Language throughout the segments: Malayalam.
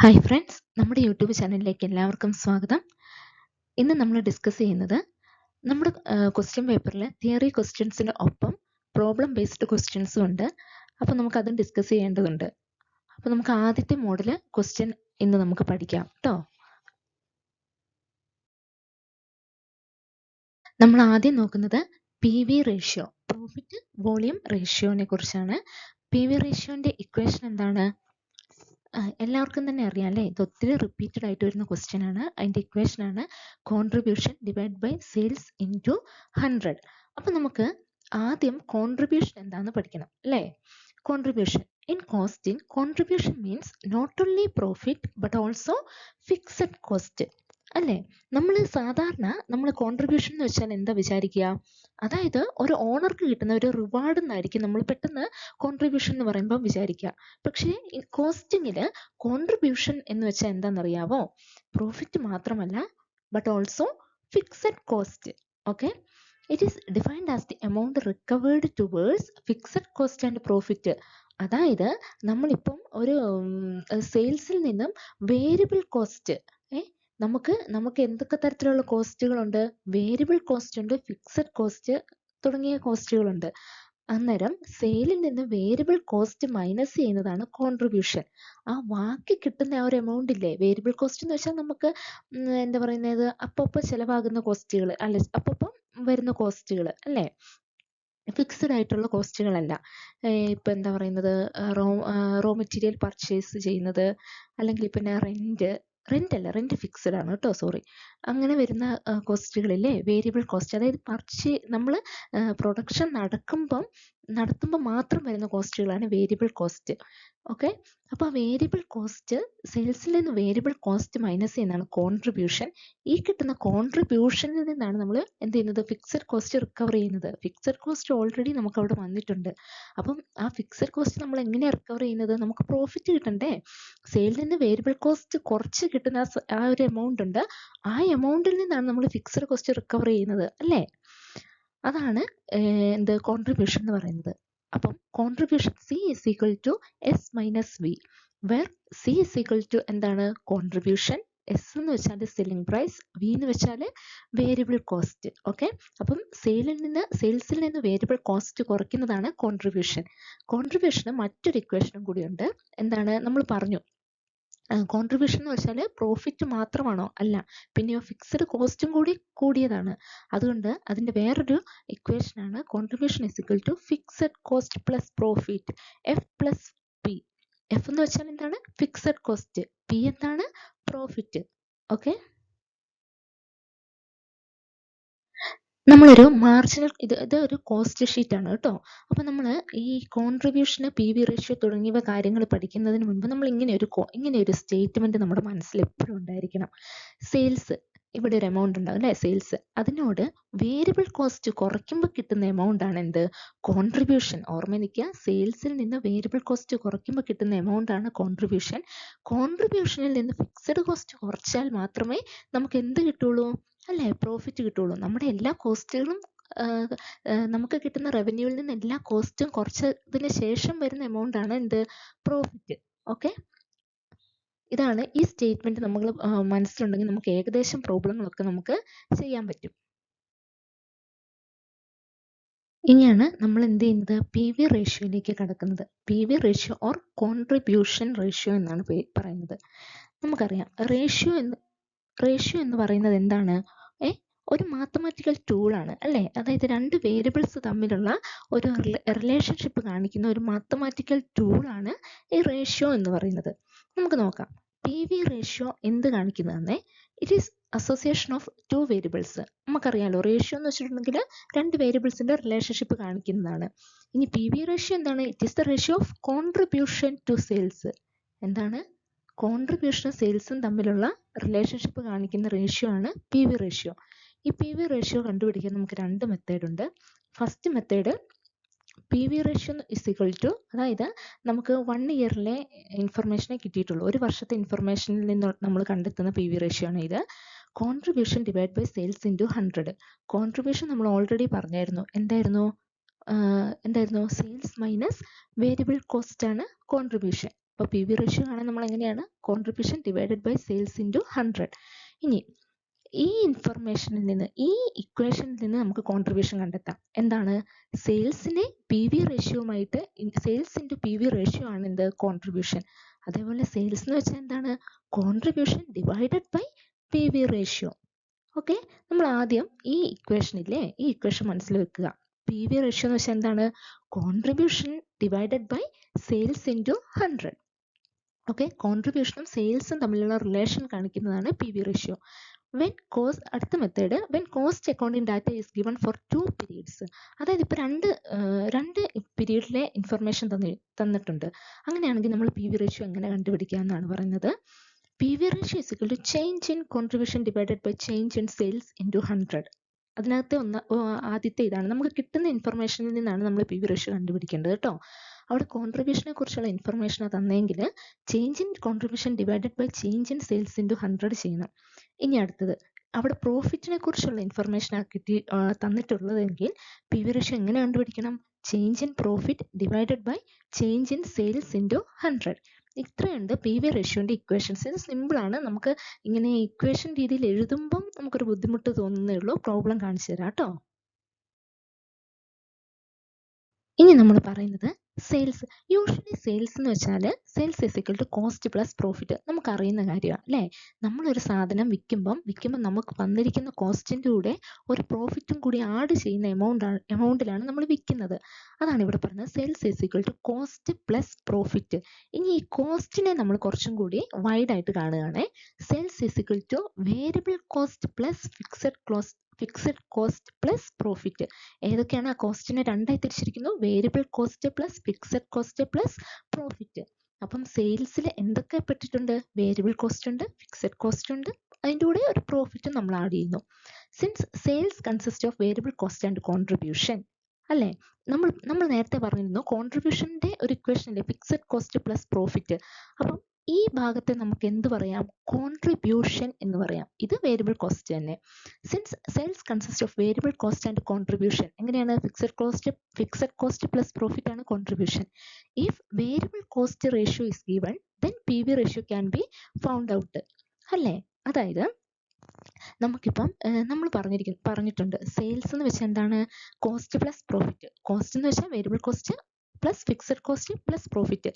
ഹായ് ഫ്രണ്ട്സ്, നമ്മുടെ യൂട്യൂബ് ചാനലിലേക്ക് എല്ലാവർക്കും സ്വാഗതം. ഇന്ന് നമ്മൾ ഡിസ്കസ് ചെയ്യുന്നത് നമ്മുടെ ക്വസ്റ്റ്യൻ പേപ്പറിൽ തിയറി ക്വസ്റ്റ്യൻസിന് ഒപ്പം പ്രോബ്ലം ബേസ്ഡ് ക്വസ്റ്റ്യൻസും ഉണ്ട്. അപ്പോൾ നമുക്ക് അതും ഡിസ്കസ് ചെയ്യേണ്ടതുണ്ട്. അപ്പോൾ നമുക്ക് ആദ്യത്തെ മോഡൽ ക്വസ്റ്റ്യൻ ഇന്ന് നമുക്ക് പഠിക്കാം കേട്ടോ. നമ്മൾ ആദ്യം നോക്കുന്നത് P V ratio, profit volume റേഷ്യോനെ കുറിച്ചാണ്. പി വി റേഷ്യോന്റെ ഇക്വേഷൻ എന്താണ്? എല്ലാവർക്കും തന്നെ അറിയാം അല്ലേ, ഇത് ഒത്തിരി റിപ്പീറ്റഡ് ആയിട്ട് വരുന്ന ക്വസ്റ്റ്യൻ ആണ്. അതിൻ്റെ ഇക്വേഷൻ ആണ് contribution divide by sales into 100. അപ്പം നമുക്ക് ആദ്യം കോൺട്രിബ്യൂഷൻ എന്താണെന്ന് പഠിക്കണം അല്ലേ. Contribution in costing, contribution means not only profit but also fixed cost അല്ലേ. നമ്മൾ സാധാരണ കോൺട്രിബ്യൂഷൻ എന്ന് വെച്ചാൽ എന്താ വിചാരിക്കുക, അതായത് ഒരു ഓണർക്ക് കിട്ടുന്ന ഒരു റിവാർഡ് എന്നായിരിക്കും നമ്മൾ പെട്ടെന്ന് കോൺട്രിബ്യൂഷൻ എന്ന് പറയുമ്പോൾ വിചാരിക്കുക. പക്ഷേ കോസ്റ്റിങ്ങിൽ കോൺട്രിബ്യൂഷൻ എന്ന് വെച്ചാൽ എന്താണെന്നറിയാവോ? പ്രോഫിറ്റ് മാത്രമല്ല, but also fixed cost. Okay, it is defined as the amount recovered towards fixed cost and profit. അതായത് നമ്മളിപ്പം ഒരു സെയിൽസിൽ നിന്നും വേരിയബിൾ കോസ്റ്റ്, നമുക്ക് എന്തൊക്കെ തരത്തിലുള്ള കോസ്റ്റുകളുണ്ട്? വേരിയബിൾ കോസ്റ്റ് ഉണ്ട്, ഫിക്സഡ് കോസ്റ്റ് തുടങ്ങിയ കോസ്റ്റുകളുണ്ട്. അന്നേരം സെയിലിൽ നിന്ന് വേരിയബിൾ കോസ്റ്റ് മൈനസ് ചെയ്യുന്നതാണ് കോൺട്രിബ്യൂഷൻ. ആ ബാക്കി കിട്ടുന്ന ആ ഒരു എമൗണ്ട് ഇല്ലേ, വേരിയബിൾ കോസ്റ്റ് എന്ന് വെച്ചാൽ നമുക്ക് എന്താ പറയുന്നത്, അപ്പം ചിലവാകുന്ന കോസ്റ്റുകൾ അല്ലെ, അപ്പം വരുന്ന കോസ്റ്റുകൾ അല്ലേ, ഫിക്സഡ് ആയിട്ടുള്ള കോസ്റ്റുകളല്ല. ഇപ്പം എന്താ പറയുന്നത്, റോ മെറ്റീരിയൽ പർച്ചേസ് ചെയ്യുന്നത്, അല്ലെങ്കിൽ പിന്നെ റെന്റ് ഫിക്സഡ് ആണ് കേട്ടോ, സോറി. അങ്ങനെ വരുന്ന കോസ്റ്റുകളില്ലേ വേരിയബിൾ കോസ്റ്റ്, അതായത് നമ്മൾ പ്രൊഡക്ഷൻ നടത്തുമ്പോൾ മാത്രം വരുന്ന കോസ്റ്റുകളാണ് വേരിയബിൾ കോസ്റ്റ്. ഓക്കെ, അപ്പോൾ ആ വേരിയബിൾ കോസ്റ്റ്, സെയിൽസിൽ നിന്ന് വേരിയബിൾ കോസ്റ്റ് മൈനസ് ചെയ്യുന്നതാണ് കോൺട്രിബ്യൂഷൻ. ഈ കിട്ടുന്ന കോൺട്രിബ്യൂഷനിൽ നിന്നാണ് നമ്മൾ എന്ത് ചെയ്യുന്നത്, ഫിക്സഡ് കോസ്റ്റ് റിക്കവർ ചെയ്യുന്നത്. ഫിക്സഡ് കോസ്റ്റ് ഓൾറെഡി നമുക്ക് അവിടെ വന്നിട്ടുണ്ട്. അപ്പം ആ ഫിക്സഡ് കോസ്റ്റ് നമ്മൾ എങ്ങനെയാണ് റിക്കവർ ചെയ്യുന്നത്? നമുക്ക് പ്രോഫിറ്റ് കിട്ടണ്ടേ. സെയിലിൽ നിന്ന് വേരിയബിൾ കോസ്റ്റ് കുറച്ച് കിട്ടുന്ന ആ ഒരു എമൗണ്ട് ഉണ്ട്, ആ എമൗണ്ടിൽ നിന്നാണ് നമ്മൾ ഫിക്സഡ് കോസ്റ്റ് റിക്കവർ ചെയ്യുന്നത് അല്ലേ. അതാണ് എന്ത് കോൺട്രിബ്യൂഷൻ എന്ന് പറയുന്നത്. അപ്പം contribution C is equal to S minus V, where C is equal to എന്താണ്, കോൺട്രിബ്യൂഷൻ. എസ് എന്ന് വെച്ചാൽ സെല്ലിംഗ് പ്രൈസ്, വി എന്ന് വെച്ചാൽ വേരിയബിൾ കോസ്റ്റ്. ഓക്കെ, അപ്പം സെയിൽസിൽ നിന്ന് വേരിയബിൾ കോസ്റ്റ് കുറയ്ക്കുന്നതാണ് കോൺട്രിബ്യൂഷൻ. കോൺട്രിബ്യൂഷന് മറ്റൊരു ഇക്വേഷനും കൂടിയുണ്ട്. എന്താണ് നമ്മൾ പറഞ്ഞു, കോൺട്രിബ്യൂഷൻ എന്ന് വെച്ചാൽ പ്രോഫിറ്റ് മാത്രമാണോ? അല്ല, പിന്നെയോ ഫിക്സഡ് കോസ്റ്റും കൂടി കൂടിയതാണ്. അതുകൊണ്ട് അതിൻ്റെ വേറൊരു ഇക്വേഷനാണ് contribution is equal to fixed cost plus profit, F plus P. F എന്ന് വെച്ചാൽ എന്താണ്, ഫിക്സഡ് കോസ്റ്റ്, പി എന്താണ്, പ്രോഫിറ്റ്. ഓക്കെ, നമ്മളൊരു മാർജിനൽ, ഇത് ഒരു കോസ്റ്റ് ഷീറ്റ് ആണ് കേട്ടോ. അപ്പോൾ നമ്മൾ ഈ കോൺട്രിബ്യൂഷന്, പി വി റേഷ്യോ തുടങ്ങിയവ കാര്യങ്ങൾ പഠിക്കുന്നതിന് മുൻപ് നമ്മൾ ഇങ്ങനെ ഒരു സ്റ്റേറ്റ്മെന്റ് നമ്മുടെ മനസ്സിൽ എപ്പോഴും ഉണ്ടായിരിക്കണം. സെയിൽസ്, ഇവിടെ ഒരു എമൗണ്ട് ഉണ്ടാവും അല്ലേ, സെയിൽസ്. അതിനോട് വേരിയബിൾ കോസ്റ്റ് കുറയ്ക്കുമ്പോൾ കിട്ടുന്ന എമൗണ്ട് ആണ് എന്ത്, കോൺട്രിബ്യൂഷൻ. ഓർമ്മ നിൽക്കുക, സെയിൽസിൽ നിന്ന് വേരിയബിൾ കോസ്റ്റ് കുറയ്ക്കുമ്പോൾ കിട്ടുന്ന എമൗണ്ട് ആണ് കോൺട്രിബ്യൂഷൻ. കോൺട്രിബ്യൂഷനിൽ നിന്ന് ഫിക്സഡ് കോസ്റ്റ് കുറച്ചാൽ മാത്രമേ നമുക്ക് എന്ത് കിട്ടുള്ളൂ അല്ലേ, പ്രോഫിറ്റ് കിട്ടുള്ളൂ. നമ്മുടെ എല്ലാ കോസ്റ്റുകളും നമുക്ക് കിട്ടുന്ന റവന്യൂവിൽ നിന്ന് എല്ലാ കോസ്റ്റും കുറച്ചതിന് ശേഷം വരുന്ന എമൗണ്ട് ആണ് എന്ത്, പ്രോഫിറ്റ്. ഓക്കെ, ഇതാണ് ഈ സ്റ്റേറ്റ്മെന്റ് നമ്മൾ മനസ്സിലുണ്ടെങ്കിൽ നമുക്ക് ഏകദേശം പ്രോബ്ലങ്ങളൊക്കെ നമുക്ക് ചെയ്യാൻ പറ്റും. ഇനിയാണ് നമ്മൾ എന്ത് ചെയ്യുന്നത്, പി വി റേഷ്യോയിലേക്ക് കടക്കുന്നത്. P V ratio or contribution ratio എന്നാണ് പറയുന്നത്. നമുക്കറിയാം റേഷ്യോ എന്ന് പറയുന്നത് എന്താണ്, ഒരു മാത്തമാറ്റിക്കൽ ടൂളാണ് അല്ലേ. അതായത് രണ്ട് വേരിയബിൾസ് തമ്മിലുള്ള ഒരു റിലേഷൻഷിപ്പ് കാണിക്കുന്ന ഒരു മാത്തമാറ്റിക്കൽ ടൂളാണ് ഈ റേഷ്യോ എന്ന് പറയുന്നത്. നമുക്ക് നോക്കാം, പി വി റേഷ്യോ എന്ത് കാണിക്കുന്നതെന്നേ. It is association of two variables. നമുക്കറിയാലോ, റേഷ്യോ എന്ന് വെച്ചിട്ടുണ്ടെങ്കിൽ രണ്ട് വേരിയബിൾസിന്റെ റിലേഷൻഷിപ്പ് കാണിക്കുന്നതാണ്. ഇനി പി വി റേഷ്യോ എന്താണ്? It is the ratio of contribution to sales. എന്താണ്? കോൺട്രിബ്യൂഷനും സെയിൽസും തമ്മിലുള്ള റിലേഷൻഷിപ്പ് കാണിക്കുന്ന റേഷ്യോ ആണ് പി വി റേഷ്യോ. ഈ പി വി റേഷ്യോ കണ്ടുപിടിക്കാൻ നമുക്ക് രണ്ട് മെത്തേഡ് ഉണ്ട്. First method, P V ratio is equal to, അതായത് നമുക്ക് 1 ഇയറിലെ ഇൻഫർമേഷനെ കിട്ടിയിട്ടുള്ളൂ, ഒരു വർഷത്തെ ഇൻഫർമേഷനിൽ നിന്ന് നമ്മൾ കണ്ടെത്തുന്ന പി വി റേഷ്യോ ആണ് ഇത്. Contribution divide by sales into 100. Contribution നമ്മൾ ഓൾറെഡി പറഞ്ഞായിരുന്നു, എന്തായിരുന്നു, സെയിൽസ് മൈനസ് വേരിയബിൾ കോസ്റ്റ് ആണ് കോൺട്രിബ്യൂഷൻ. അപ്പോൾ പി വി റേഷ്യോ കാണാൻ നമ്മൾ എങ്ങനെയാണ് contribution divided by sales into 100. ഇനി ഈ ഇൻഫർമേഷനിൽ നിന്ന് ഈ ഇക്വേഷനിൽ നിന്ന് നമുക്ക് കോൺട്രിബ്യൂഷൻ കണ്ടെത്താം. എന്താണ്? സെയിൽസിനെ പി വി റേഷ്യോയുമായിട്ട് sales into P V ratio ആണ് എന്ത്? കോൺട്രിബ്യൂഷൻ. അതേപോലെ സെയിൽസ് എന്ന് വെച്ചാൽ എന്താണ്? Contribution divided by P V ratio. ഓക്കെ, നമ്മൾ ആദ്യം ഈ ഇക്വേഷനില്ലേ ഈ ഇക്വേഷൻ മനസ്സിൽ വെക്കുക. പി വി റേഷ്യോ എന്ന് വെച്ചാൽ എന്താണ്? Contribution divided by sales into 100. Okay, കോൺട്രിബ്യൂഷനും സെയിൽസും തമ്മിലുള്ള റിലേഷൻ കാണിക്കുന്നതാണ് P V ratio. When cost, അടുത്ത method, when cost accounting data is given for 2 periods. അതായത് ഇപ്പോൾ രണ്ട് പീരീഡിലെ ഇൻഫർമേഷൻ തന്നിട്ടുണ്ട്. അങ്ങനെയാണെങ്കിൽ നമ്മൾ പി വി റേഷ്യോ എങ്ങനെ കണ്ടുപിടിക്കുക എന്നാണ് പറയുന്നത്. P V ratio is equal to change in contribution divided by change in sales into 100. അതിനകത്തെ ആദ്യത്തെ ഇതാണ്. നമുക്ക് കിട്ടുന്ന ഇൻഫർമേഷനിൽ നിന്നാണ് നമ്മൾ പി വി റേഷ്യോ കണ്ടുപിടിക്കേണ്ടത് കേട്ടോ. അവിടെ കോൺട്രിബ്യൂഷനെ കുറിച്ചുള്ള ഇൻഫർമേഷനാണ് തന്നെങ്കിൽ change in contribution divided by change in sales into 100 ചെയ്യണം. ഇനി അടുത്തത്, അവിടെ പ്രോഫിറ്റിനെ കുറിച്ചുള്ള ഇൻഫർമേഷനാണ് തന്നിട്ടുള്ളതെങ്കിൽ പി വി റേഷ്യോ എങ്ങനെ കണ്ടുപിടിക്കണം? Change in profit divided by change in sales into 100. ഇത്രയുണ്ട് പി വി റേഷ്യോൻ്റെ ഇക്വേഷൻസ്. ഇത് സിമ്പിളാണ്. നമുക്ക് ഇങ്ങനെ ഇക്വേഷൻ രീതിയിൽ എഴുതുമ്പം നമുക്കൊരു ബുദ്ധിമുട്ട് തോന്നുന്നേ ഉള്ളൂ. പ്രോബ്ലം കാണിച്ചു തരാം കേട്ടോ. ഇനി നമ്മൾ പറയുന്നത് സെയിൽസ്. യൂഷ്വലി സെയിൽസ് എന്ന് വെച്ചാൽ sales is equal to cost plus profit. നമുക്കറിയുന്ന കാര്യമാണ് അല്ലേ? നമ്മളൊരു സാധനം വിൽക്കുമ്പം നമുക്ക് വന്നിരിക്കുന്ന കോസ്റ്റിൻ്റെ കൂടെ ഒരു പ്രോഫിറ്റും കൂടി ആഡ് ചെയ്യുന്ന എമൗണ്ടിലാണ് നമ്മൾ വിൽക്കുന്നത്. അതാണ് ഇവിടെ പറയുന്നത് sales is equal to cost plus profit. ഇനി ഈ കോസ്റ്റിനെ നമ്മൾ കുറച്ചും കൂടി വൈഡായിട്ട് കാണുകയാണെ. Sales is equal to variable cost plus fixed cost plus profit. ഏതൊക്കെയാണ്? ആ കോസ്റ്റിനെ രണ്ടായി തിരിച്ചിരിക്കുന്നു. Variable cost plus fixed cost plus profit. അപ്പം സെയിൽസിൽ എന്തൊക്കെ പെട്ടിട്ടുണ്ട്? വേരിയബിൾ കോസ്റ്റ് ഉണ്ട്, ഫിക്സഡ് കോസ്റ്റ് ഉണ്ട്, അതിൻ്റെ കൂടെ ഒരു പ്രോഫിറ്റ് നമ്മൾ ആഡ് ചെയ്യുന്നു. Since sales consist of variable cost and contribution അല്ലേ? നമ്മൾ നേരത്തെ പറഞ്ഞിരുന്നു കോൺട്രിബ്യൂഷൻ്റെ ഒരു ഇക്വേഷൻ അല്ലേ, ഫിക്സഡ് കോസ്റ്റ് പ്ലസ് പ്രോഫിറ്റ്. അപ്പം ഈ ഭാഗത്തെ നമുക്ക് എന്ത് പറയാം? കോൺട്രിബ്യൂഷൻ എന്ന് പറയാം. ഇത് വേരിയബിൾ കോസ്റ്റ് തന്നെ. Since sales consist of variable cost and contribution, എങ്ങനെയാണ്? ഫിക്സഡ് കോസ്റ്റ് പ്ലസ് പ്രോഫിറ്റ് ആണ് contribution. If variable cost ratio is given then P V ratio can be found out അല്ലേ? അതായത് നമുക്കിപ്പം നമ്മൾ പറഞ്ഞിട്ടുണ്ട് സെയിൽസ് എന്ന് വെച്ചാൽ എന്താണ്? Cost plus profit. കോസ്റ്റ് എന്ന് വെച്ചാൽ variable cost plus fixed cost plus profit.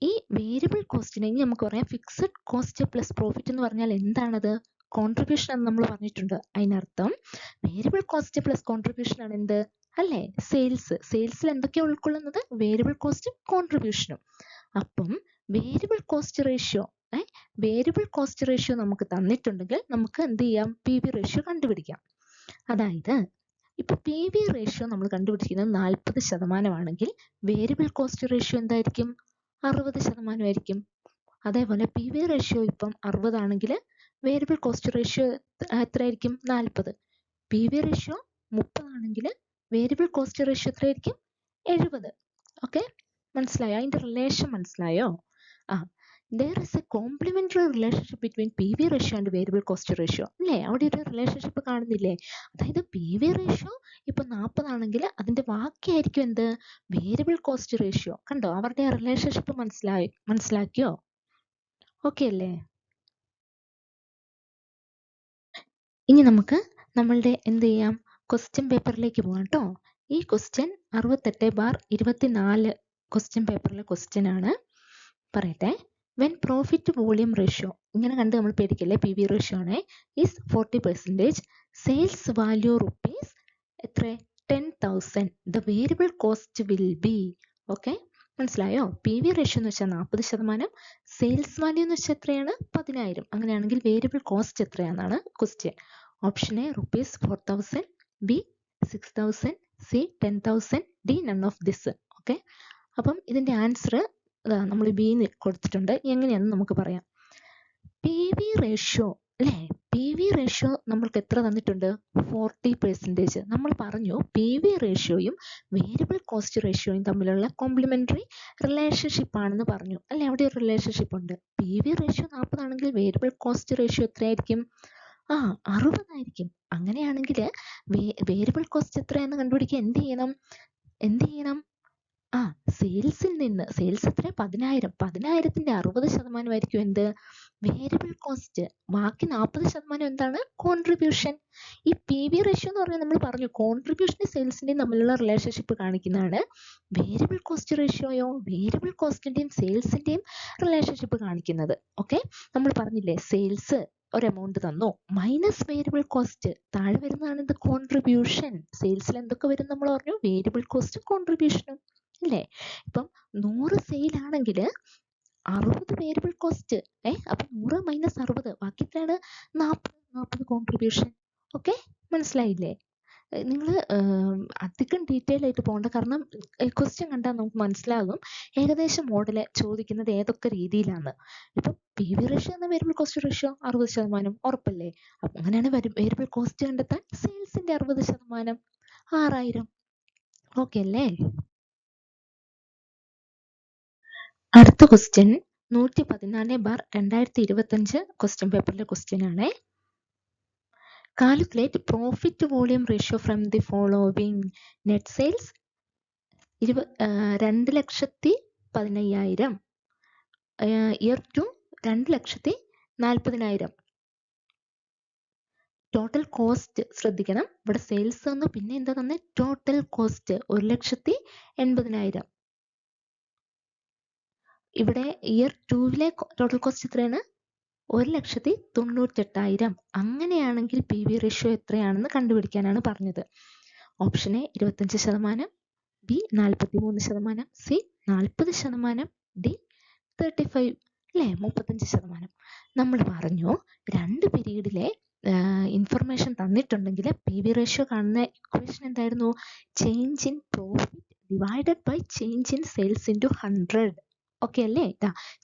ഈ വേരിയബിൾ കോസ്റ്റിനെ ഇനി നമുക്ക് പറയാം ഫിക്സഡ് കോസ്റ്റ് പ്ലസ് പ്രോഫിറ്റ് എന്ന് പറഞ്ഞാൽ എന്താണത്? കോൺട്രിബ്യൂഷൻ എന്ന് നമ്മൾ പറഞ്ഞിട്ടുണ്ട്. അതിനർത്ഥം വേരിയബിൾ കോസ്റ്റ് പ്ലസ് കോൺട്രിബ്യൂഷൻ ആണ് എന്ത്? അല്ലേ? സെയിൽസിൽ എന്തൊക്കെയാണ് ഉൾക്കൊള്ളുന്നത്? വേരിയബിൾ കോസ്റ്റും കോൺട്രിബ്യൂഷനും. അപ്പം വേരിയബിൾ കോസ്റ്റ് റേഷ്യോ നമുക്ക് തന്നിട്ടുണ്ടെങ്കിൽ നമുക്ക് എന്ത് ചെയ്യാം? പി വി റേഷ്യോ കണ്ടുപിടിക്കാം. അതായത് ഇപ്പൊ പി വി റേഷ്യോ നമ്മൾ കണ്ടുപിടിക്കുന്നത് 40% ആണെങ്കിൽ വേരിയബിൾ കോസ്റ്റ് റേഷ്യോ എന്തായിരിക്കും? 60% ആയിരിക്കും. അതേപോലെ പി വി റേഷ്യോ ഇപ്പം 60 ആണെങ്കിൽ വേരിയബിൾ കോസ്റ്റ് റേഷ്യോ എത്രയായിരിക്കും? 40. പി വി റേഷ്യോ 30 ആണെങ്കിൽ വേരിയബിൾ കോസ്റ്റ് റേഷ്യോ എത്രയായിരിക്കും? 70. ഓക്കെ, മനസ്സിലായോ? അതിന്റെ റിലേഷൻ മനസ്സിലായോ? there is a complementary relationship between PV ratio and variable cost ratio അല്ലേ? അവിടെ ഒരു റിലേഷൻഷിപ്പ് കാണുന്നില്ലേ? അതായത് പി വി റേഷ്യോ ഇപ്പൊ 40 ആണെങ്കിൽ അതിന്റെ ബാക്കിയായിരിക്കും എന്ത്? Variable cost ratio. കണ്ടോ? അവരുടെ റിലേഷൻഷിപ്പ് മനസ്സിലാക്കിയോ? ഓക്കെ അല്ലേ? ഇനി നമുക്ക് നമ്മളുടെ എന്ത് ചെയ്യാം? ക്വസ്റ്റ്യൻ പേപ്പറിലേക്ക് പോകാം കേട്ടോ. ഈ ക്വസ്റ്റ്യൻ 68/24 ക്വസ്റ്റ്യൻ പേപ്പറിലെ ക്വസ്റ്റ്യൻ ആണ്. പറയട്ടെ. വെൻ പ്രോഫിറ്റ് വോളിയം റേഷ്യോ, ഇങ്ങനെ കണ്ട് നമ്മൾ പേടിക്കല്ലേ, പി വി റേഷ്യോ ആണ്, ഈസ് 40%, സെയിൽസ് വാല്യൂ റുപ്പീസ് എത്ര? 10,000, the variable cost will be. Okay, മനസ്സിലായോ? പി വി റേഷ്യോ എന്ന് വെച്ചാൽ 40%, സെയിൽസ് വാല്യൂ എന്ന് വെച്ചാൽ എത്രയാണ്? 10,000. അങ്ങനെയാണെങ്കിൽ വേരിയബിൾ കോസ്റ്റ് എത്രയാണെന്നാണ് question. Option A ₹4,000, B 6,000, C 10,000, D none of this. Okay, അപ്പം ഇതിന്റെ ആൻസർ നമ്മൾ ബി കൊടുത്തിട്ടുണ്ട്. എങ്ങനെയാണെന്ന് നമുക്ക് പറയാം. പി വി റേഷ്യോ അല്ലേ? പി വി റേഷ്യോ നമ്മൾക്ക് എത്ര തന്നിട്ടുണ്ട്? 40%. നമ്മൾ പറഞ്ഞു പി വി റേഷ്യോയും വേരിയബിൾ കോസ്റ്റ് റേഷ്യോയും തമ്മിലുള്ള കോംപ്ലിമെന്ററി റിലേഷൻഷിപ്പ് ആണെന്ന് പറഞ്ഞു അല്ലെ? അവിടെ ഒരു റിലേഷൻഷിപ്പ് ഉണ്ട്. പി വി റേഷ്യോ 40 ആണെങ്കിൽ വേരിയബിൾ കോസ്റ്റ് റേഷ്യോ എത്രയായിരിക്കും? 60 ആയിരിക്കും. അങ്ങനെയാണെങ്കിൽ വേരിയബിൾ കോസ്റ്റ് എത്രയാണെന്ന് കണ്ടുപിടിക്കാൻ എന്ത് ചെയ്യണം? സെയിൽസിൽ നിന്ന് സെയിൽസ് എത്ര 10,000 10,000ന്റെ 60% ആയിരിക്കും എന്ത് വേരിയബിൾ കോസ്റ്റ്. ബാക്കി 40% എന്താണ് കോൺട്രിബ്യൂഷൻ. ഈ പി വി റേഷ്യോ എന്ന് പറഞ്ഞാൽ നമ്മൾ പറഞ്ഞു കോൺട്രിബ്യൂഷനും സെയിൽസിന്റെയും തമ്മിലുള്ള റിലേഷൻഷിപ്പ് കാണിക്കുന്നതാണ്. വേരിയബിൾ കോസ്റ്റ് റേഷ്യോയോ വേരിയബിൾ കോസ്റ്റിന്റെയും സെയിൽസിന്റെയും റിലേഷൻഷിപ്പ് കാണിക്കുന്നത്. ഓക്കെ, നമ്മൾ പറഞ്ഞില്ലേ സെയിൽസ് ഒരു എമൗണ്ട് തന്നു മൈനസ് വേരിയബിൾ കോസ്റ്റ് താഴെ വരുന്നതാണ് ഇത് കോൺട്രിബ്യൂഷൻ. സെയിൽസിൽ എന്തൊക്കെ വരും നമ്മൾ പറഞ്ഞു വേരിയബിൾ കോസ്റ്റും കോൺട്രിബ്യൂഷനും അല്ലേ. ഇപ്പം 100 സെയിൽ ആണെങ്കിൽ 60 വേരിയബിൾ കോസ്റ്റ്. അപ്പൊ 100 മൈനസ് 60 ബാക്കി എത്രയാണ് 40 കോൺട്രിബ്യൂഷൻ. ഓക്കെ, മനസ്സിലായില്ലേ? നിങ്ങൾ അധികം ഡീറ്റെയിൽ ആയിട്ട് പോകണ്ട, കാരണം ക്വസ്റ്റ്യൻ കണ്ടാൽ നമുക്ക് മനസ്സിലാകും ഏകദേശം മോഡൽ ചോദിക്കുന്നത് ഏതൊക്കെ രീതിയിലാണ്. ഇപ്പം പി വി റേഷ്യോ എന്ന വേരിയബിൾ കോസ്റ്റ് റേഷ്യോ 60% ഉറപ്പല്ലേ. അപ്പം അങ്ങനെയാണ് വേരിയബിൾ കോസ്റ്റ് കണ്ടെത്താൻ സെയിൽസിന്റെ 60% 6000. ഓക്കെ അല്ലേ? അടുത്ത ക്വസ്റ്റ്യൻ 114/2025 ക്വസ്റ്റ്യൻ പേപ്പറിലെ ക്വസ്റ്റ്യൻ ആണ്. Calculate profit volume ratio from the following. Net sales 2,15,000, year 2 2,40,000. Total cost ശ്രദ്ധിക്കണം, ഇവിടെ സെയിൽസ് തന്നു, പിന്നെ എന്താ തന്നെ ടോട്ടൽ കോസ്റ്റ് 1,80,000. ഇവിടെ ഇയർ 2 ടോട്ടൽ കോസ്റ്റ് എത്രയാണ് 1,98,000. അങ്ങനെയാണെങ്കിൽ പി വി റേഷ്യോ എത്രയാണെന്ന് കണ്ടുപിടിക്കാനാണ് പറഞ്ഞത്. Option A 25%, B 43%, C 40%, D 35 അല്ലേ 35%. നമ്മൾ പറഞ്ഞു 2 പീരീഡിലെ ഇൻഫർമേഷൻ തന്നിട്ടുണ്ടെങ്കിൽ പി വി റേഷ്യോ കാണുന്ന ഇക്വേഷൻ എന്തായിരുന്നു change in profit divided by change in sales into 100. Okay അല്ലേ?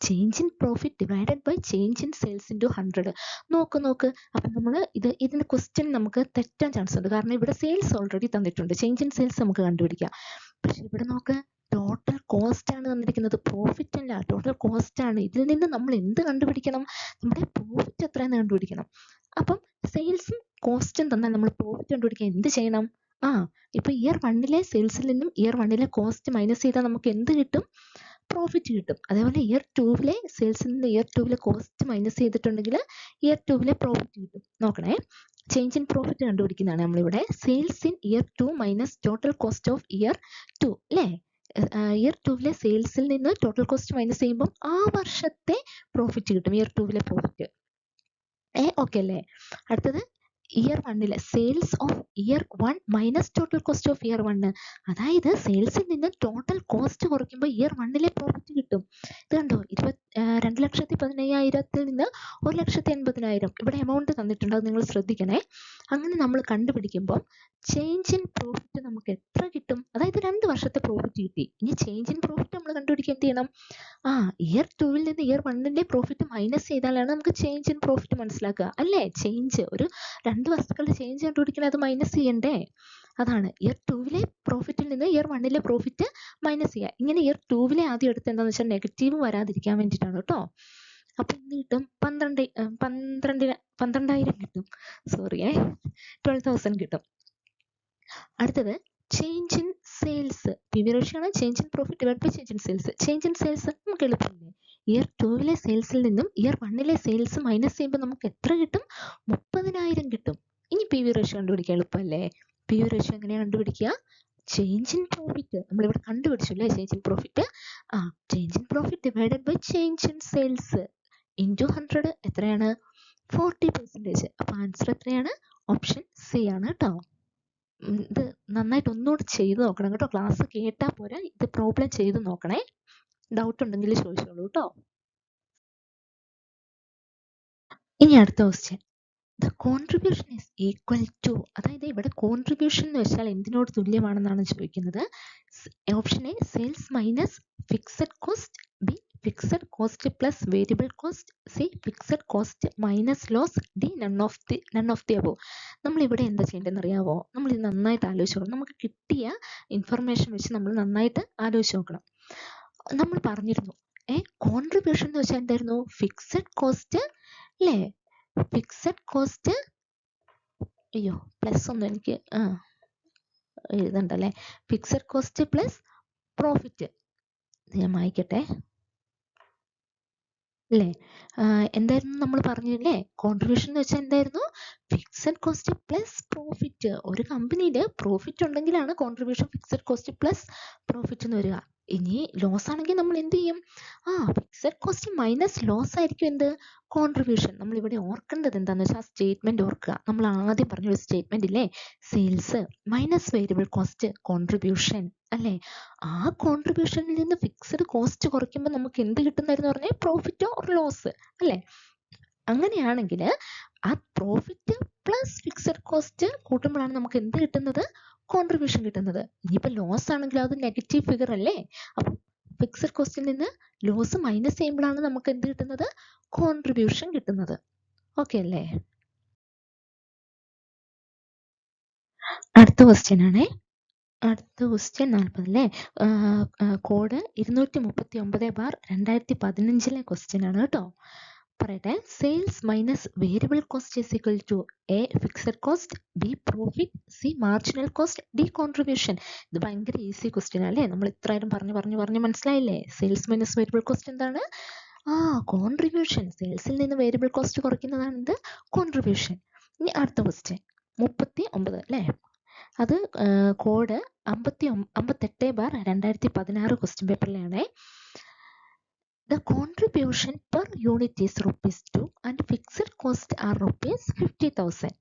Change in profit divided by change in sales into 100. നോക്ക് അപ്പം നമ്മൾ ഇതിന്റെ ക്വസ്റ്റ്യൻ നമുക്ക് തെറ്റാൻ ചാൻസ് ഉണ്ട്, കാരണം ഇവിടെ സെയിൽസ് ഓൾറെഡി തന്നിട്ടുണ്ട്, ചേഞ്ച് ഇൻ സെയിൽസ് നമുക്ക് കണ്ടുപിടിക്കാം. പക്ഷെ ഇവിടെ നോക്ക് ടോട്ടൽ കോസ്റ്റ് ആണ് തന്നിരിക്കുന്നത്, പ്രോഫിറ്റ് അല്ല ടോട്ടൽ കോസ്റ്റ് ആണ്. ഇതിൽ നിന്ന് നമ്മൾ എന്ത് കണ്ടുപിടിക്കണം നമ്മുടെ പ്രോഫിറ്റ് എത്രയെന്ന് കണ്ടുപിടിക്കണം. അപ്പം സെയിൽസും കോസ്റ്റും തന്നാൽ നമ്മൾ പ്രോഫിറ്റ് കണ്ടുപിടിക്കാൻ എന്ത് ചെയ്യണം? ഇപ്പൊ ഇയർ 1 സെയിൽസിൽ നിന്നും ഇയർ 1 കോസ്റ്റ് മൈനസ് ചെയ്താൽ നമുക്ക് എന്ത് കിട്ടും പ്രോഫിറ്റ് കിട്ടും. അതേപോലെ ഇയർ 2 സെയിൽസിൽ നിന്ന് ഇയർ 2 കോസ്റ്റ് മൈനസ് ചെയ്തിട്ടുണ്ടെങ്കിൽ ഇയർ 2 പ്രോഫിറ്റ് കിട്ടും. നോക്കണേ, ചേഞ്ച് ഇൻ പ്രോഫിറ്റ് കണ്ടുപിടിക്കുന്നതാണ് നമ്മളിവിടെ. Sales in year 2 minus total cost of year 2 അല്ലേ. ഇയർ 2 സെയിൽസിൽ നിന്ന് ടോട്ടൽ കോസ്റ്റ് മൈനസ് ചെയ്യുമ്പോൾ ആ വർഷത്തെ പ്രോഫിറ്റ് കിട്ടും, ഇയർ 2 പ്രോഫിറ്റ്. ഓക്കെ അല്ലേ? അടുത്തത് year 1 sales of year 1 minus total cost of year 1. അതായത് സെയിൽസിൽ നിന്ന് ടോട്ടൽ കോസ്റ്റ് കുറയ്ക്കുമ്പോൾ ഇയർ 1 പ്രോഫിറ്റ് കിട്ടും. ഇത് കണ്ടോ 2,15,000 നിന്ന് 1,80,000 ഇവിടെ എമൗണ്ട് തന്നിട്ടുണ്ട്, അത് നിങ്ങൾ ശ്രദ്ധിക്കണേ. അങ്ങനെ നമ്മൾ കണ്ടുപിടിക്കുമ്പോൾ ചേഞ്ച് ഇൻ പ്രോഫിറ്റ് നമുക്ക് എത്ര കിട്ടും, അതായത് 2 വർഷത്തെ പ്രോഫിറ്റ് കിട്ടി. ഇനി ചേഞ്ച് ഇൻ പ്രോഫിറ്റ് നമ്മൾ കണ്ടുപിടിക്കാൻ എന്ത് ചെയ്യണം? ഇയർ 2 നിന്ന് ഇയർ 1 പ്രോഫിറ്റ് മൈനസ് ചെയ്താലാണ് നമുക്ക് ചേഞ്ച് ഇൻ പ്രോഫിറ്റ് മനസ്സിലാക്കുക അല്ലേ. ചേഞ്ച് ഒരു 2 വസ്തുക്കളുടെ ചേഞ്ച് കണ്ടുപിടിക്കണേ അത് മൈനസ് ചെയ്യണ്ടേ. അതാണ് ഇയർ 2 പ്രോഫിറ്റിൽ നിന്ന് ഇയർ 1 പ്രോഫിറ്റ് മൈനസ് ചെയ്യുക. ഇങ്ങനെ ഇയർ 2 ആദ്യം എടുത്ത് എന്താണെന്ന് വെച്ചാൽ നെഗറ്റീവ് വരാതിരിക്കാൻ വേണ്ടിയിട്ടാണ് കേട്ടോ. അപ്പൊ എന്ത് കിട്ടും 12,000 കിട്ടും. 12,000 കിട്ടും. അടുത്തത് change in sales. P V ratio ആണ് change in profit divide by change in sales. Change in sales നമുക്ക് എളുപ്പമില്ലേ, ഇയർ 2 സെയിൽസിൽ നിന്നും ഇയർ 1 സെയിൽസ് മൈനസ് ചെയ്യുമ്പോൾ നമുക്ക് എത്ര കിട്ടും 30,000 കിട്ടും. ഇനി പി വി റേഷ്യോ കണ്ടുപിടിക്കാൻ എളുപ്പമല്ലേ. പി വി റേഷ്യോ എങ്ങനെയാണ് കണ്ടുപിടിക്കുക? ചേഞ്ച് ഇൻ പ്രോഫിറ്റ് നമ്മളിവിടെ കണ്ടുപിടിച്ചു അല്ലേ, change in profit. Change in profit divided by change in sales into 100 എത്രയാണ് 40%. അപ്പൊ ആൻസർ എത്രയാണ്? ഓപ്ഷൻ സി ആണ് കേട്ടോ. ഇത് നന്നായിട്ട് ഒന്നുകൂടി ചെയ്ത് നോക്കണം കേട്ടോ, ക്ലാസ് കേട്ടാൽ പോരാ, ഇത് പ്രോബ്ലം ചെയ്ത് നോക്കണേ. ഡൗട്ട് ഉണ്ടെങ്കിൽ ചോദിച്ചോളൂ കേട്ടോ. ഇനി അടുത്ത question, the contribution is equal to. അതായത് ഇവിടെ കോൺട്രിബ്യൂഷൻ എന്ന് വെച്ചാൽ എന്തിനോട് തുല്യമാണെന്നാണ് ചോദിക്കുന്നത്. Option A sales minus fixed cost, B fixed cost plus variable cost, C fixed cost minus loss, D none of the above. നമ്മളിവിടെ എന്താ ചെയ്യേണ്ടതെന്ന് അറിയാവോ? നമ്മൾ ഇത് നന്നായിട്ട് ആലോചിച്ച് നോക്കണം. നമുക്ക് കിട്ടിയ ഇൻഫർമേഷൻ വെച്ച് നമ്മൾ നന്നായിട്ട് ആലോചിച്ച് നോക്കണം. നമ്മൾ പറഞ്ഞിരുന്നു കോൺട്രിബ്യൂഷൻ എന്ന് വെച്ചാൽ എന്തായിരുന്നു ഫിക്സഡ് കോസ്റ്റ് അല്ലേ. ഫിക്സഡ് കോസ്റ്റ് പ്ലസ് ഒന്നും എനിക്ക് എഴുതണ്ടല്ലേ. Fixed cost plus profit. ഞാൻ വായിക്കട്ടെ അല്ലേ. എന്തായിരുന്നു നമ്മൾ പറഞ്ഞില്ലേ, കോൺട്രിബ്യൂഷൻ എന്ന് വെച്ചാൽ എന്തായിരുന്നു, ഫിക്സഡ് കോസ്റ്റ് പ്ലസ് പ്രോഫിറ്റ്. ഒരു കമ്പനിയിൽ പ്രോഫിറ്റ് ഉണ്ടെങ്കിലാണ് contribution fixed cost plus profit എന്ന് വരിക. ഇനി ലോസ് ആണെങ്കിൽ നമ്മൾ എന്ത് ചെയ്യും, ഫിക്സഡ് കോസ്റ്റ് മൈനസ് ലോസ് ആയിരിക്കും എന്ത്, കോൺട്രിബ്യൂഷൻ. നമ്മൾ ഇവിടെ ഓർക്കേണ്ടത് എന്താണെന്ന് വെച്ചാൽ ആ സ്റ്റേറ്റ്മെന്റ് ഓർക്കുക. നമ്മൾ ആദ്യം പറഞ്ഞൊരു സ്റ്റേറ്റ്മെന്റ് ഇല്ലേ, sales minus variable cost contribution അല്ലേ. ആ കോൺട്രിബ്യൂഷനിൽ നിന്ന് ഫിക്സഡ് കോസ്റ്റ് കുറയ്ക്കുമ്പോൾ നമുക്ക് എന്ത് കിട്ടുന്നായിരുന്നു പറഞ്ഞാൽ, പ്രോഫിറ്റോ ഓർ ലോസ് അല്ലേ. അങ്ങനെയാണെങ്കിൽ ആ പ്രോഫിറ്റ് പ്ലസ് ഫിക്സഡ് കോസ്റ്റ് കൂട്ടുമ്പോഴാണ് നമുക്ക് എന്ത് കിട്ടുന്നത്, കോൺട്രിബ്യൂഷൻ കിട്ടുന്നത്. ഇനിയിപ്പോൾ ലോസ് ആണെങ്കിൽ അത് നെഗറ്റീവ് ഫിഗർ അല്ലേ. അപ്പം ഫിക്സഡ് കോസ്റ്റിൽ നിന്ന് ലോസ് മൈനസ് ചെയ്യുമ്പോഴാണ് നമുക്ക് എന്ത് കിട്ടുന്നത്, കോൺട്രിബ്യൂഷൻ കിട്ടുന്നത്. ഓക്കെ അല്ലേ. അടുത്ത ക്വസ്റ്റ്യൻ ആണേ. അടുത്ത ക്വസ്റ്റ്യൻ 40 അല്ലേ. കോഡ് 239/2015 ക്വസ്റ്റ്യൻ ആണ് കേട്ടോ. പറയട്ടെ, sales minus variable cost is equal to A fixed cost, B profit, C marginal cost, D contribution. ഇത് ഭയങ്കര ഈസി ക്വസ്റ്റ്യൻ അല്ലേ. നമ്മൾ ഇത്രയും പറഞ്ഞു മനസ്സിലായില്ലേ. സെയിൽസ് മൈനസ് വേരിയബിൾ കോസ്റ്റ് എന്താണ്, കോൺട്രിബ്യൂഷൻ. സെയിൽസിൽ നിന്ന് വേരിയബിൾ കോസ്റ്റ് കുറയ്ക്കുന്നതാണ് എന്ത്, കോൺട്രിബ്യൂഷൻ. ഇനി അടുത്ത ക്വസ്റ്റ്യൻ 39 അല്ലേ. അത് കോഡ് 58/2016 ക്വസ്റ്റ്യൻ പേപ്പറിലാണ്. The contribution per unit is ₹2 and fixed cost are ₹50,000.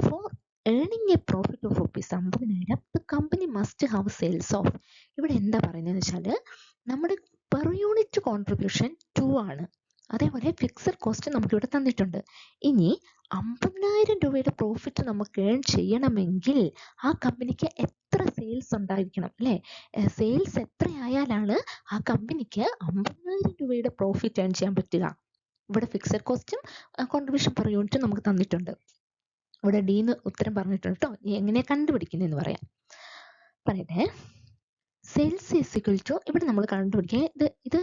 For earning a profit of ₹50,000, the company must have sales of. ഇവിടെ എന്താ പറയുന്നത് വെച്ചാൽ, നമ്മുടെ പെർ യൂണിറ്റ് കോൺട്രിബ്യൂഷൻ 2 ആണ്. അതേപോലെ ഫിക്സഡ് കോസ്റ്റ് നമുക്ക് ഇവിടെ തന്നിട്ടുണ്ട്. ഇനി 50,000 രൂപയുടെ പ്രോഫിറ്റ് നമുക്ക് ഏൺ ചെയ്യണമെങ്കിൽ ആ കമ്പനിക്ക് എത്ര സെയിൽസ് ഉണ്ടായിരിക്കണം അല്ലേ. സെയിൽസ് എത്രയായാലാണ് ആ കമ്പനിക്ക് 50,000 രൂപയുടെ പ്രോഫിറ്റ് ഏൺ ചെയ്യാൻ പറ്റുക. ഇവിടെ ഫിക്സഡ് കോസ്റ്റും കോൺട്രിബ്യൂഷൻ പെർ യൂണിറ്റും നമുക്ക് തന്നിട്ടുണ്ട്. ഇവിടെ ഡീന്ന് ഉത്തരം പറഞ്ഞിട്ടുണ്ട് കേട്ടോ. എങ്ങനെയാ കണ്ടുപിടിക്കുന്നതെന്ന് പറയാം. പറയട്ടെ, സെയിൽസ് ഈസ് ഈക്വൽ ടു, ഇവിടെ നമ്മൾ കണ്ടുപിടിക്കുക ഇത്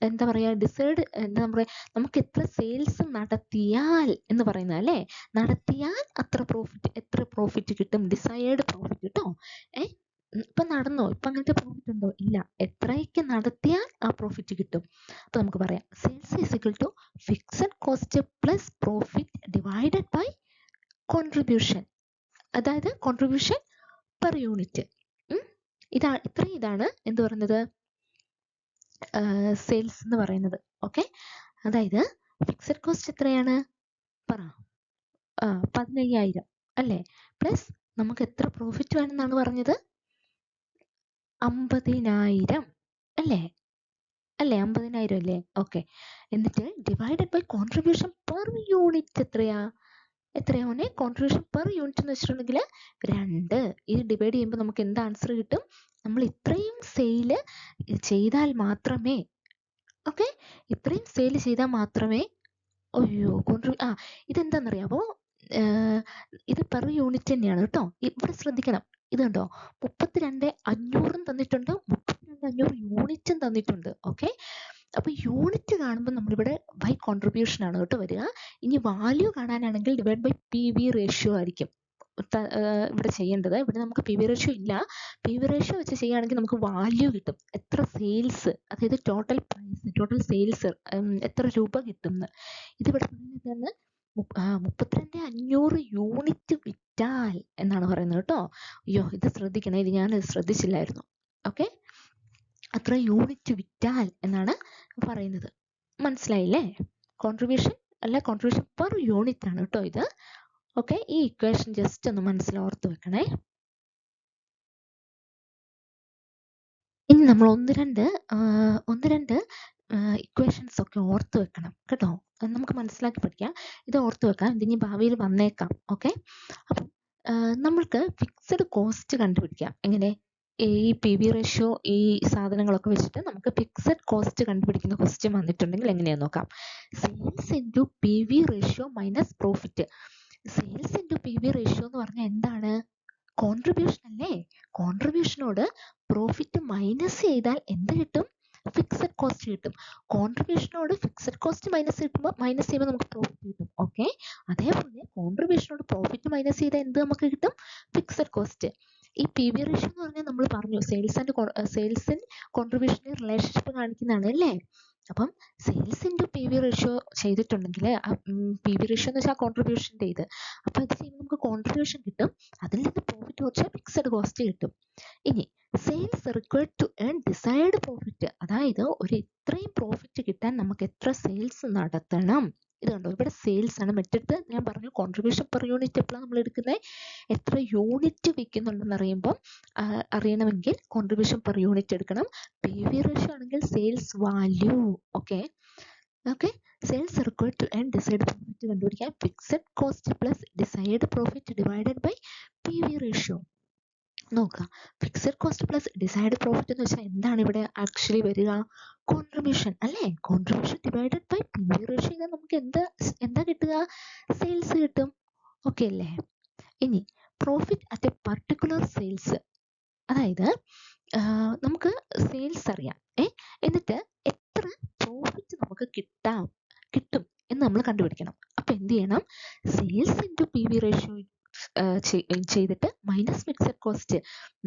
എന്താ പറയുക, ഡിസൈഡ് എന്താ പറയുക, നമുക്ക് എത്ര സെയിൽസ് നടത്തിയാൽ എന്ന് പറയുന്നത് അല്ലേ. നടത്തിയാൽ എത്ര പ്രോഫിറ്റ് കിട്ടും, ഡിസൈഡ് പ്രോഫിറ്റ് കേട്ടോ. ഇപ്പൊ നടന്നോ, ഇപ്പൊ അങ്ങനത്തെ പ്രോഫിറ്റ് ഉണ്ടോ, ഇല്ല. എത്രയൊക്കെ നടത്തിയാൽ ആ പ്രോഫിറ്റ് കിട്ടും. അപ്പൊ നമുക്ക് പറയാം, sales is equal to fixed cost plus profit divided by contribution, അതായത് കോൺട്രിബ്യൂഷൻ പെർ യൂണിറ്റ്. ഇതാണ് എന്ത് പറയുന്നത്, സെയിൽസ് എന്ന് പറയുന്നത്. ഓക്കെ, അതായത് ഫിക്സഡ് കോസ്റ്റ് എത്രയാണ് പറ, 15,000 അല്ലേ. പ്ലസ് നമുക്ക് എത്ര പ്രോഫിറ്റ് വേണമെന്നാണ് പറഞ്ഞത്, 50,000 അല്ലേ. 50,000 അല്ലേ. ഓക്കെ, എന്നിട്ട് divided by contribution per unit എത്രയാണ് കോൺട്രിബ്യൂഷൻ പെർ യൂണിറ്റ് എന്ന് വെച്ചിട്ടുണ്ടെങ്കിൽ 2. ഇത് ഡിവൈഡ് ചെയ്യുമ്പോൾ നമുക്ക് എന്ത് ആൻസർ കിട്ടും, നമ്മൾ ഇത്രയും സെയിൽ ചെയ്താൽ മാത്രമേ, ഓക്കെ, ഇത്രയും സെയിൽ ചെയ്താൽ മാത്രമേ, ഇതെന്താണെന്നറിയാമോ, ഇത് പെർ യൂണിറ്റ് തന്നെയാണ് കേട്ടോ. ഇവിടെ ശ്രദ്ധിക്കണം, ഇത് കണ്ടോ 32,500 തന്നിട്ടുണ്ട്, 32,500 യൂണിറ്റും തന്നിട്ടുണ്ട്. ഓക്കെ, അപ്പൊ യൂണിറ്റ് കാണുമ്പോൾ നമ്മളിവിടെ ബൈ കോൺട്രിബ്യൂഷൻ ആണ് കേട്ടോ വരിക. ഇനി വാല്യൂ കാണാനാണെങ്കിൽ ഡിവൈഡ് ബൈ PV റേഷ്യോ ആയിരിക്കും ഇവിടെ ചെയ്യേണ്ടത്. ഇവിടെ നമുക്ക് PV റേഷ്യോ ഇല്ല. PV റേഷ്യോ വെച്ച് ചെയ്യുകയാണെങ്കിൽ നമുക്ക് വാല്യൂ കിട്ടും, എത്ര സെയിൽസ്, അതായത് ടോട്ടൽ പ്രൈസ്, ടോട്ടൽ സെയിൽസ് എത്ര രൂപ കിട്ടും. ഇതിവിടെ പറയുന്നത് 32,500 യൂണിറ്റ് വിറ്റാൽ എന്നാണ് പറയുന്നത് കേട്ടോ. അയ്യോ, ഇത് ശ്രദ്ധിക്കണേ, ഇത് ഞാൻ ശ്രദ്ധിച്ചില്ലായിരുന്നു. ഓക്കെ, അത്ര യൂണിറ്റ് വിറ്റാൽ എന്നാണ് പറയുന്നത്. മനസ്സിലായില്ലേ. കോൺട്രിബ്യൂഷൻ അല്ല, കോൺട്രിബ്യൂഷൻ പെർ യൂണിറ്റ് ആണ് കേട്ടോ ഇത്. ഓക്കെ, ഈ ഇക്വേഷൻ ജസ്റ്റ് ഒന്ന് മനസ്സിലോർത്ത് വെക്കണേ. ഇനി നമ്മൾ ഒന്ന് രണ്ട് ഇക്വേഷൻസ് ഒക്കെ ഓർത്ത് വെക്കണം കേട്ടോ. നമുക്ക് മനസ്സിലാക്കി പഠിക്കാം. ഇത് ഓർത്ത് വെക്കാം, ഇതിനി ഭാവിയിൽ വന്നേക്കാം. ഓക്കെ, അപ്പം നമ്മൾക്ക് ഫിക്സഡ് കോസ്റ്റ് കണ്ടുപിടിക്കാം. എങ്ങനെ, ഈ PV റേഷ്യോ ഈ സാധനങ്ങളൊക്കെ വെച്ചിട്ട് നമുക്ക് ഫിക്സഡ് കോസ്റ്റ് കണ്ടുപിടിക്കുന്ന ക്വസ്റ്റ്യൻ വന്നിട്ടുണ്ടെങ്കിൽ എങ്ങനെയാന്ന് നോക്കാം. Sales into PV ratio minus profit. Sales into PV ratio എന്ന് പറഞ്ഞാൽ എന്താണ്, കോൺട്രിബ്യൂഷൻ അല്ലേ. കോൺട്രിബ്യൂഷനോട് പ്രോഫിറ്റ് മൈനസ് ചെയ്താൽ എന്ത് കിട്ടും, ഫിക്സഡ് കോസ്റ്റ് കിട്ടും. കോൺട്രിബ്യൂഷനോട് ഫിക്സഡ് കോസ്റ്റ് മൈനസ് ചെയ്യുമ്പോൾ നമുക്ക് പ്രോഫിറ്റ് കിട്ടും. ഓക്കെ, അതേപോലെ കോൺട്രിബ്യൂഷനോട് പ്രോഫിറ്റ് മൈനസ് ചെയ്താൽ എന്ത് നമുക്ക് കിട്ടും, ഫിക്സഡ് കോസ്റ്റ്. ഈ പി വി റേഷ്യോ എന്ന് പറഞ്ഞാൽ നമ്മൾ പറഞ്ഞു സെയിൽസ് ആൻഡ് കോൺട്രിബ്യൂഷൻ്റെ റിലേഷൻഷിപ്പ് കാണിക്കുന്നതാണ് അല്ലേ. അപ്പം sales into P V ratio ചെയ്തിട്ടുണ്ടെങ്കിൽ പി വി റേഷ്യോ എന്ന് വെച്ചാൽ കോൺട്രിബ്യൂഷൻ്റെ ഇത്. അപ്പോൾ ഇത് ചെയ്യുമ്പോൾ നമുക്ക് കോൺട്രിബ്യൂഷൻ കിട്ടും, അതിൽ നിന്ന് പ്രോഫിറ്റ് കുറച്ചാൽ ഫിക്സഡ് കോസ്റ്റ് കിട്ടും. ഇനി sales required to earn desired profit, അതായത് ഒരു ഇത്രയും പ്രോഫിറ്റ് കിട്ടാൻ നമുക്ക് എത്ര സെയിൽസ് നടത്തണം. ഇത് കണ്ടോ, ഇവിടെ സെയിൽസ് ആണ്. മറ്റടുത്ത് ഞാൻ പറഞ്ഞു കോൺട്രിബ്യൂഷൻ പെർ യൂണിറ്റ് എപ്പോഴാണ് നമ്മൾ എടുക്കുന്നത്, എത്ര യൂണിറ്റ് വിൽക്കുന്നുണ്ടെന്ന് അറിയണമെങ്കിൽ കോൺട്രിബ്യൂഷൻ പെർ യൂണിറ്റ് എടുക്കണം. പി വി റേഷ്യോ ആണെങ്കിൽ sales value. Okay okay sales required to earn desired profit കണ്ടുപിടിക്കാൻ fixed cost plus desired profit divided by P V ratio. നോക്കുക, fixed cost plus desired profit എന്ന് വെച്ചാൽ എന്താണ് ഇവിടെ ആക്ച്വലി വരിക, കോൺട്രിബ്യൂഷൻ അല്ലേ. Contribution divided by P V ratio നമുക്ക് എന്താ കിട്ടുക, സെയിൽസ് കിട്ടും. ഓക്കെ അല്ലേ. ഇനി profit at a particular sales, അതായത് നമുക്ക് സെയിൽസ് അറിയാം, എന്നിട്ട് എത്ര പ്രോഫിറ്റ് നമുക്ക് കിട്ടും എന്ന് നമ്മൾ കണ്ടുപിടിക്കണം. അപ്പൊ എന്ത് ചെയ്യണം, sales into P V ratio ചെയ്തിട്ട് മൈനസ് ഫിക്സഡ് കോസ്റ്റ്.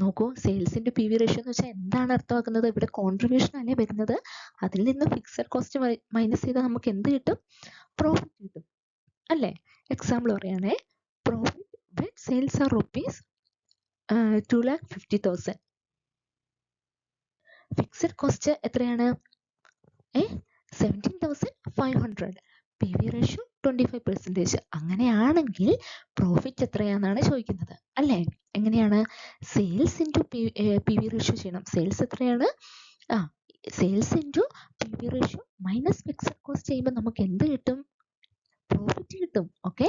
നോക്കൂ, sales into P V ratio എന്ന് വെച്ചാൽ എന്താണ് അർത്ഥമാക്കുന്നത്, ഇവിടെ കോൺട്രിബ്യൂഷൻ അല്ലേ വരുന്നത്, അതിൽ നിന്ന് ഫിക്സഡ് കോസ്റ്റ് മൈനസ് ചെയ്താൽ നമുക്ക് എന്ത് കിട്ടും, പ്രോഫിറ്റ് കിട്ടും അല്ലേ. എക്സാമ്പിൾ പറയുകയാണെ, profit when sales are rupees 2,50,000, fixed cost എത്രയാണ് 17,500, പി വി റേഷ്യോ 25%. അങ്ങനെയാണെങ്കിൽ പ്രോഫിറ്റ് എത്രയാണെന്നാണ് ചോദിക്കുന്നത് അല്ലേ. എങ്ങനെയാണ്, sales into P V ratio ചെയ്യണം. സെയിൽസ് എത്രയാണ്, sales into P V ratio minus fixed cost ചെയ്യുമ്പോൾ നമുക്ക് എന്ത് കിട്ടും, പ്രോഫിറ്റ് കിട്ടും. ഓക്കെ,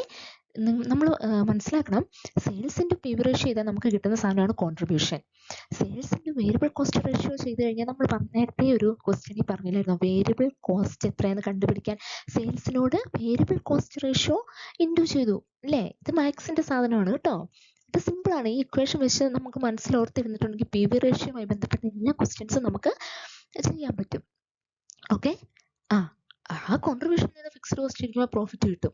നമ്മൾ മനസ്സിലാക്കണം, sales into P V ratio ചെയ്താൽ നമുക്ക് കിട്ടുന്ന സാധനമാണ് contribution. Sales into variable cost ratio ചെയ്ത് കഴിഞ്ഞാൽ നമ്മൾ നേരത്തെ ഒരു ക്വസ്റ്റ്യനിൽ പറഞ്ഞില്ലായിരുന്നു, വേരിയബിൾ കോസ്റ്റ് എത്രയാണെന്ന് കണ്ടുപിടിക്കാൻ സെയിൽസിനോട് വേരിയബിൾ കോസ്റ്റ് റേഷ്യോ ഇൻറ്റു ചെയ്തു അല്ലേ. ഇത് മാത്സിൻ്റെ സാധനമാണ് കേട്ടോ. ഇത് സിമ്പിളാണ്. ഈ ഇക്വേഷൻ വെച്ച് നമുക്ക് മനസ്സിലോർത്തിരുന്നിട്ടുണ്ടെങ്കിൽ പി വി റേഷ്യോയുമായി ബന്ധപ്പെട്ട എല്ലാ ക്വസ്റ്റ്യൻസും നമുക്ക് ചെയ്യാൻ പറ്റും. ഓക്കെ, ആ കോൺട്രിബ്യൂഷൻ ചെയ്ത ഫിക്സ്ഡ് കോസ്റ്റ് ഇരിക്കുമ്പോൾ പ്രോഫിറ്റ് കിട്ടും.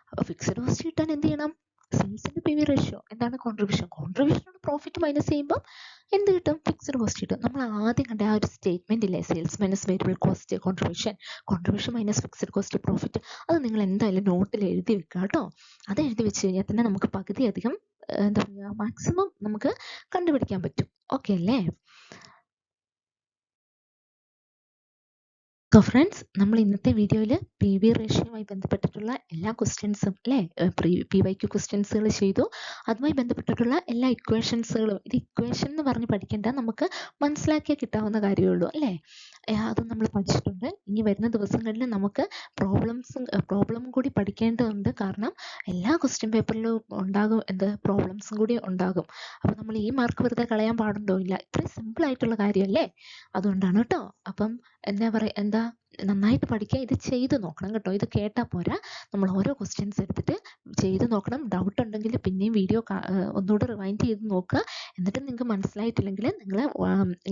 അപ്പോൾ ഫിക്സ്ഡ് കോസ്റ്റ് കിട്ടാൻ എന്ത് ചെയ്യണം, സെയിൽസിന്റെ പി വി റേഷ്യോ എന്താണ്, കോൺട്രിബ്യൂഷനോട് പ്രോഫിറ്റ് മൈനസ് ചെയ്യുമ്പോൾ എന്ത് കിട്ടും, ഫിക്സ്ഡ് കോസ്റ്റ് കിട്ടും. നമ്മൾ ആദ്യം കണ്ട ആ ഒരു സ്റ്റേറ്റ്മെന്റ് ഇല്ലേ, sales minus variable cost contribution minus fixed cost profit, അത് നിങ്ങൾ എന്തായാലും നോട്ടിൽ എഴുതി വെക്കുക കേട്ടോ. അത് എഴുതി വെച്ച് കഴിഞ്ഞാൽ തന്നെ നമുക്ക് പകുതി അധികം എന്താ പറയുക, മാക്സിമം നമുക്ക് കണ്ടുപിടിക്കാൻ പറ്റും. ഓക്കെ അല്ലേ. സോ ഫ്രണ്ട്സ്, നമ്മൾ ഇന്നത്തെ വീഡിയോയിൽ പി വി റേഷ്യോയുമായി ബന്ധപ്പെട്ടിട്ടുള്ള എല്ലാ ക്വസ്റ്റ്യൻസും അല്ലേ, പി വൈ ക്യു ക്വസ്റ്റ്യൻസുകൾ ചെയ്തു. അതുമായി ബന്ധപ്പെട്ടിട്ടുള്ള എല്ലാ ഇക്വേഷൻസുകളും, ഇത് ഇക്വേഷൻ എന്ന് പറഞ്ഞ് പഠിക്കേണ്ട, നമുക്ക് മനസ്സിലാക്കിയാൽ കിട്ടാവുന്ന കാര്യമേ ഉള്ളൂ അല്ലേ. അത് നമ്മൾ പഠിച്ചിട്ടുണ്ട്. ഇനി വരുന്ന ദിവസങ്ങളിൽ നമുക്ക് പ്രോബ്ലം കൂടി പഠിക്കേണ്ടതുണ്ട്. കാരണം എല്ലാ ക്വസ്റ്റ്യൻ പേപ്പറിലും ഉണ്ടാകും പ്രോബ്ലംസും കൂടി ഉണ്ടാകും. അപ്പോൾ നമ്മൾ ഈ മാർക്ക് വെറുതെ കളയാൻ പാടുണ്ടോ, ഇല്ല. ഇത്രയും സിമ്പിൾ ആയിട്ടുള്ള കാര്യമല്ലേ, അതുകൊണ്ടാണ് കേട്ടോ. അപ്പം എന്താ നന്നായിട്ട് പഠിക്കുക, ഇത് ചെയ്ത് നോക്കണം കേട്ടോ. ഇത് കേട്ടാൽ പോരാ, നമ്മൾ ഓരോ ക്വസ്റ്റ്യൻസ് എടുത്തിട്ട് ചെയ്ത് നോക്കണം. ഡൗട്ട് ഉണ്ടെങ്കിൽ പിന്നെയും വീഡിയോ ഒന്നുകൂടെ റിവൈൻഡ് ചെയ്ത് നോക്കുക. എന്നിട്ട് നിങ്ങൾക്ക് മനസ്സിലായിട്ടില്ലെങ്കിൽ നിങ്ങൾ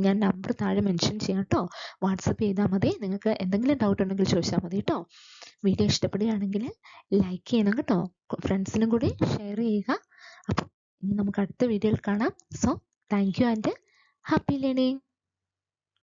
ഞാൻ നമ്പർ താഴെ മെൻഷൻ ചെയ്യാം കേട്ടോ, വാട്സപ്പ് ചെയ്താൽ മതി. നിങ്ങൾക്ക് എന്തെങ്കിലും ഡൗട്ട് ഉണ്ടെങ്കിൽ ചോദിച്ചാൽ മതി കേട്ടോ. വീഡിയോ ഇഷ്ടപ്പെടുകയാണെങ്കിൽ ലൈക്ക് ചെയ്യണം കേട്ടോ, ഫ്രണ്ട്സിനും കൂടി ഷെയർ ചെയ്യുക. അപ്പം ഇനി നമുക്ക് അടുത്ത വീഡിയോയിൽ കാണാം. So thank you and happy learning.